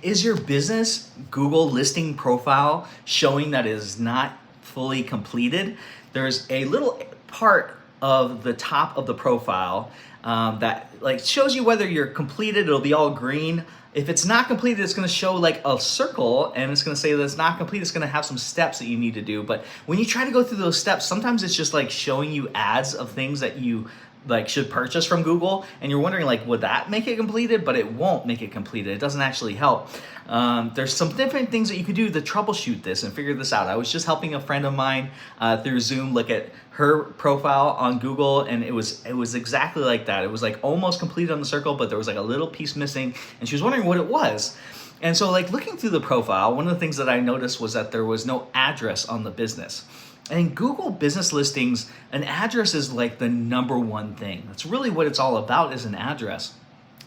Is your business Google listing profile showing that it is not fully completed? There's a little part of the top of the profile that like shows you whether you're completed. It'll be all green. If it's not completed, it's going to show like a circle, and it's going to say that it's not complete. It's going to have some steps that you need to do. But when you try to go through those steps, sometimes it's just like showing you ads of things that you like should purchase from Google, and you're wondering like, would that make it completed? But it won't make it completed. It doesn't actually help. There's some different things that you could do to troubleshoot this and figure this out. I was just helping a friend of mine through Zoom look at her profile on Google, and it was exactly like that. It was like almost completed on the circle, but there was like a little piece missing, and she was wondering what it was. And so like looking through the profile, one of the things that I noticed was that there was no address on the business. And in Google business listings, an address is like the number one thing. That's really what it's all about, is an address.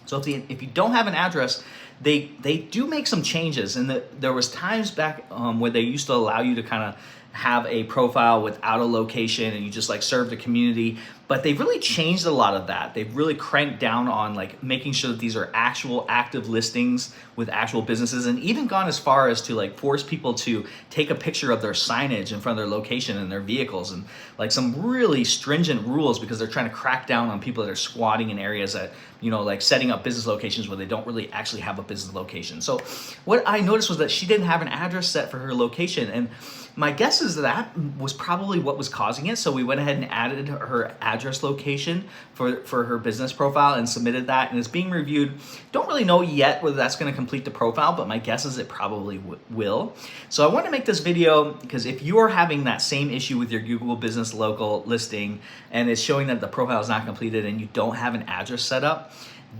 So if you don't have an address, they do make some changes. And there was times back where they used to allow you to kind of have a profile without a location and you just like serve the community. But they've really changed a lot of that. They've really cranked down on like making sure that these are actual active listings with actual businesses, and even gone as far as to like force people to take a picture of their signage in front of their location and their vehicles, and like some really stringent rules because they're trying to crack down on people that are squatting in areas that, you know, like setting up business locations where they don't really actually have a business location. So what I noticed was that she didn't have an address set for her location, and my guess is that was probably what was causing it. So we went ahead and added her address location for her business profile and submitted that, and it's being reviewed. Don't really know yet whether that's going to complete the profile, but my guess is it probably will. So I want to make this video because if you are having that same issue with your Google Business Local listing and it's showing that the profile is not completed and you don't have an address set up,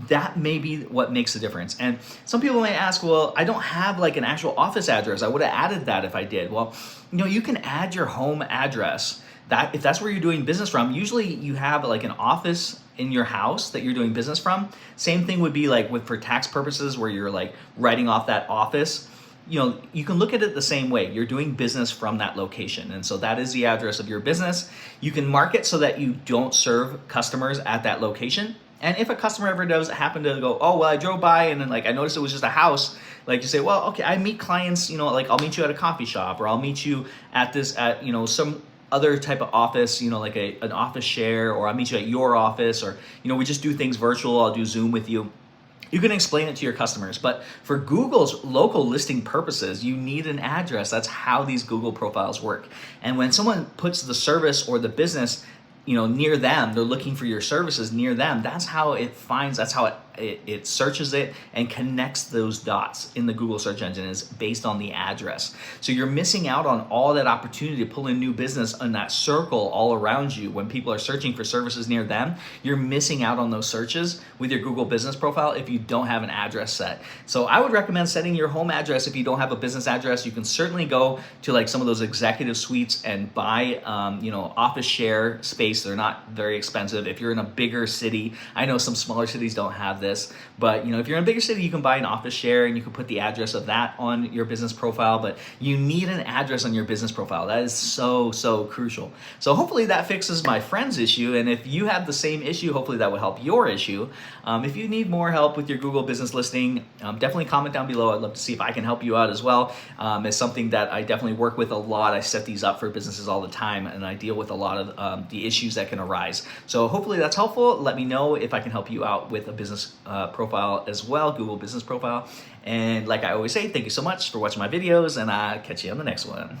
that may be what makes the difference. And some people may ask, well, I don't have like an actual office address. I would have added that if I did. Well, you know, you can add your home address. That if that's where you're doing business from, usually you have like an office in your house that you're doing business from. Same thing would be like for tax purposes where you're like writing off that office. You know, you can look at it the same way. You're doing business from that location. And so that is the address of your business. You can mark it so that you don't serve customers at that location. And if a customer ever does happen to go, oh, well, I drove by and then like I noticed it was just a house, like you say, well, okay, I meet clients, you know, like I'll meet you at a coffee shop, or I'll meet you at you know, some other type of office, you know, like an office share, or I'll meet you at your office, or, you know, we just do things virtual. I'll do Zoom with you. You can explain it to your customers, but for Google's local listing purposes, you need an address. That's how these Google profiles work. And when someone puts the service or the business, you know, near them, they're looking for your services near them. That's how it finds, that's how it searches it and connects those dots in the Google search engine, is based on the address. So you're missing out on all that opportunity to pull in new business in that circle all around you. When people are searching for services near them, you're missing out on those searches with your Google business profile if you don't have an address set. So I would recommend setting your home address. If you don't have a business address, you can certainly go to like some of those executive suites and buy, you know, office share space. They're not very expensive. If you're in a bigger city, I know some smaller cities don't have this, but you know, if you're in a bigger city, you can buy an office share and you can put the address of that on your business profile. But you need an address on your business profile. That is so crucial. So hopefully that fixes my friend's issue, and if you have the same issue, hopefully that will help your issue. If you need more help with your Google business listing, definitely comment down below. I'd love to see if I can help you out as well. It's something that I definitely work with a lot. I set these up for businesses all the time, and I deal with a lot of the issues that can arise. So hopefully that's helpful. Let me know if I can help you out with a business profile as well, Google business profile. And like I always say, thank you so much for watching my videos, and I'll catch you on the next one.